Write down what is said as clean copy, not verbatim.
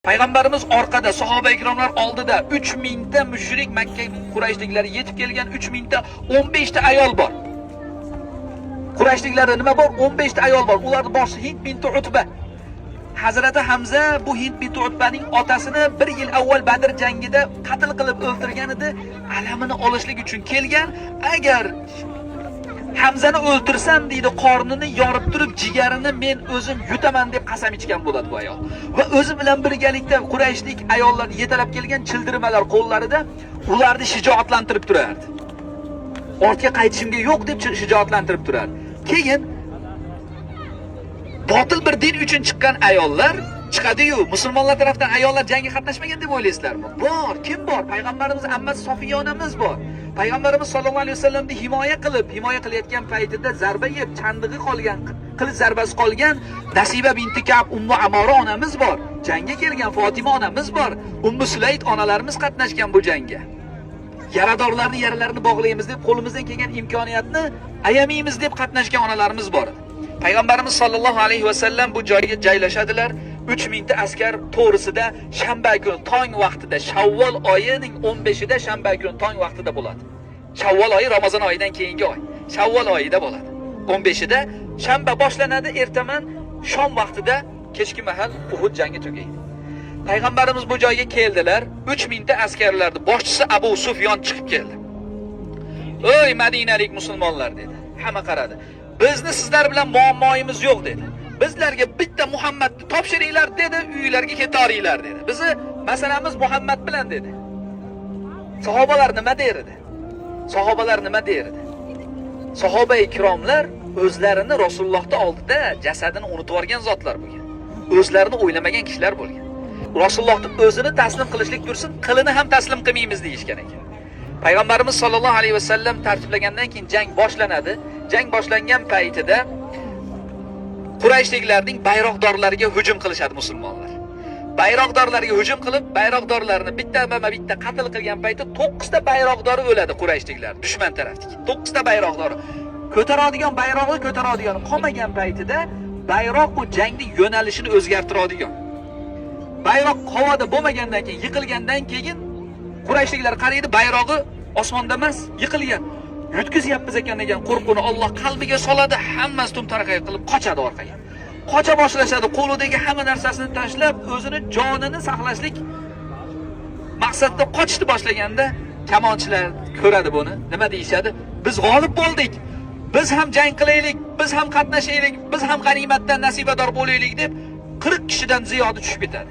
Payg'ambarimiz orqada, sahoba-ikromlar oldida 3000 ta mushrik Makka Qurayshliklari yetib kelgan 3000 ta 15 ta ayol bor. Qurayshliklarda nima bor? 15 ta ayol bor. Ularning boshi Hind binti Utba. Hazrati Hamza bu Hind binti Utbaning otasini 1 yil avval Badr jangida qatl qilib o'ldirgan edi. Alamini olishlik uchun kelgan. Agar Hamzani o'ltirsam deydi, qornini yorib turib, jigarini men o'zim yutaman deb qasam ichgan bo'ladi bu ayol. Va o'zi bilan birgalikda Qurayshlik ayollar yetalab kelgan childirmalar qo'llarida ularni shijoatlantirib turardi. Ortga qaytishimga yo'q deb shijoatlantirib turardi. Keyin botil bir din uchun chiqqan ayollar chiqadi-yu, musulmonlar tarafdan ayollar jangga qatnashmagan deb o'ylaysizlarmi? Bor, kim bor? Payg'ambarimiz ammasi Sofiya onamiz bor. Payg'ambarimiz sollallohu alayhi vasallamni himoya qilayotgan paytida zarba yeb chandig'i qolgan, qilich zarbasi qolgan Nasiba binti Ka'b Ummu Amora onamiz bor. Jangga kelgan Fatima onamiz bor. Ummu Sulayd onalarimiz qatnashgan bu jangga. Yaradorlarni yaralarini bog'laymiz deb qo'limizdan kelgan imkoniyatni ayamaymiz deb qatnashgan onalarimiz bor. Payg'ambarimiz sollallohu alayhi vasallam bu joyga joylashadilar. 3000 ta askar to'g'risida shanba kuni tong vaqtida, Shavvol oyining 15ida shanba kuni tong vaqtida bo'ladi. Shavvol oyi Ramazon oyidan keyingi oy. Shavvol oyida bo'ladi. 15ida shanba boshlanadi, ertaman shom vaqtida kechki mahal Uhud jangi tugaydi. Payg'ambarimiz bu joyga keldilar. 3000 ta askarlarning boshchisi Abu Sufyon chiqib keldi. "Ey Madinalik musulmonlar" dedi. Hamma qaradi. "Bizni sizlar bilan muammoyimiz yo'q" dedi. "Bizlarga bitta Muhammadni topshiringlar" dedi, "uylarga ketaringlar" dedi. "Bizi masalamiz Muhammad bilan" dedi. Sahobalar nima derdi? Sahobalar nima derdi? Sahoba-ikromlar o'zlarini Rasulullohning oldida jasadini unutib olgan zotlar bo'lgan. O'zlarini o'ylamagan kishilar bo'lgan. Rasulullohning o'zini taslim qilishlik tursin, qilini ham taslim qilmaymiz deyishgan ekan. Payg'ambarimiz sollallohu alayhi vasallam tartiblagandan keyin jang boshlanadi. Jang boshlangan paytida Qurayshliklarning bayroqdorlariga hujum qilishadi musulmonlar. Bayroqdorlarga hujum qilib, bayroqdorlarni bitta qatl qilgan paytda 9 ta bayroqdori o'ladi Qurayshliklar, dushman tarafdagi. 9 ta bayroqdori. Ko'taradigan bayrog'i ko'taradigan qolmagan paytida bayroq bu jangning yo'nalishini o'zgartiradigan. Bayroq havoda bo'lmagandan keyin, yiqilgandan keyin Qurayshliklar qaraydi, bayrog'i osmonda emas, yiqilgan. Yutkizyapmiz ekan degan qo'rquvni Alloh qalbiga soladi, hammasi tum-taraqay qilib qochadi orqaga. Qocha boshlashadi, qo'lidagi hamma narsasini tashlab, o'zini jonini saqlashlik maqsadda qochishni boshlaganda, kamonchilar ko'radi buni. Nima deyshadi? "Biz g'olib bo'ldik. Biz ham jang qilaylik, biz ham qatnashaylik, biz ham g'animatdan nasibador bo'laylik" deb 40 kishidan ziyodi tushib ketadi.